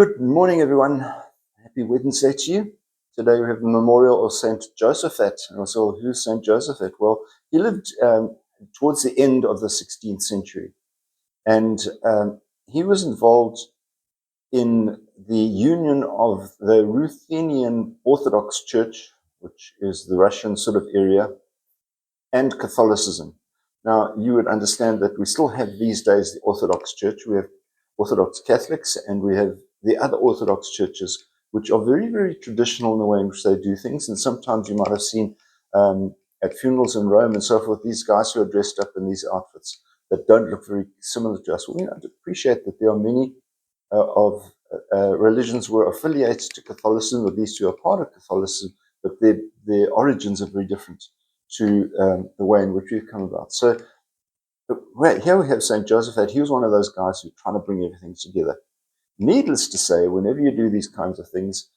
Good morning, everyone. Happy Wednesday to you. Today we have the memorial of Saint Josephat. And also, who's Saint Josephat? Well, he lived towards the end of the 16th century. And he was involved in the union of the Ruthenian Orthodox Church, which is the Russian sort of area, and Catholicism. Now, you would understand that we still have these days the Orthodox Church. We have Orthodox Catholics, and we have the other Orthodox churches, which are very, very traditional in the way in which they do things. And sometimes you might have seen at funerals in Rome and so forth, these guys who are dressed up in these outfits that don't look very similar to us. Well, we appreciate that there are many of religions who are affiliated to Catholicism, or these two are part of Catholicism, but their origins are very different to the way in which we've come about. So here we have St. Josephat. He was one of those guys who are trying to bring everything together. Needless to say, whenever you do these kinds of things,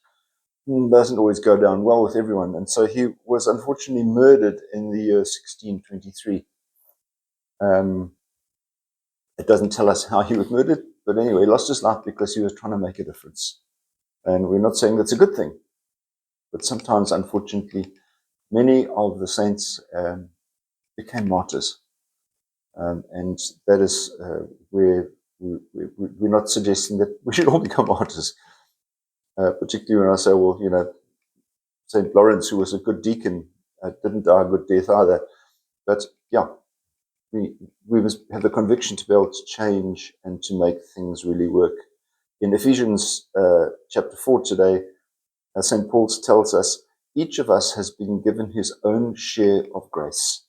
it doesn't always go down well with everyone. And so he was unfortunately murdered in the year 1623. It doesn't tell us how he was murdered, but anyway, he lost his life because he was trying to make a difference. And we're not saying that's a good thing, but sometimes, unfortunately, many of the saints became martyrs. And that is where we're not suggesting that we should all become martyrs. Particularly when I say, well, St. Lawrence, who was a good deacon, didn't die a good death either. But yeah, we must have the conviction to be able to change and to make things really work. In Ephesians chapter 4 today, St. Paul tells us, each of us has been given his own share of grace.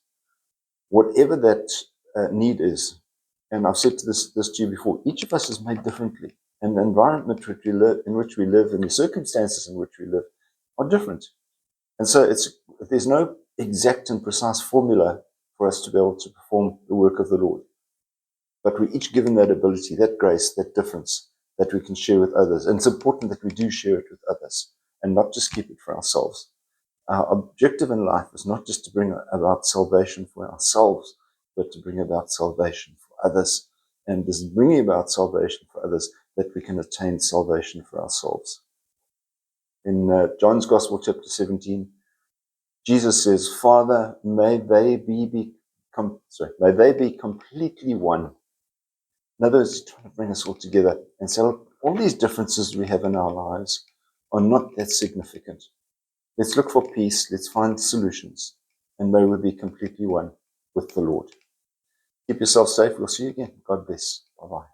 Whatever that need is, and I've said this to you before, each of us is made differently. And the environment in which we live and the circumstances in which we live are different. And so there's no exact and precise formula for us to be able to perform the work of the Lord. But we're each given that ability, that grace, that difference that we can share with others. And it's important that we do share it with others and not just keep it for ourselves. Our objective in life is not just to bring about salvation for ourselves, but to bring about salvation for others. And this is bringing about salvation for others that we can attain salvation for ourselves. In John's Gospel, chapter 17, Jesus says, Father, may they be completely one. In other words, he's trying to bring us all together and say, look, all these differences we have in our lives are not that significant. Let's look for peace. Let's find solutions. And may we be completely one with the Lord. Keep yourself safe. We'll see you again. God bless. Bye-bye.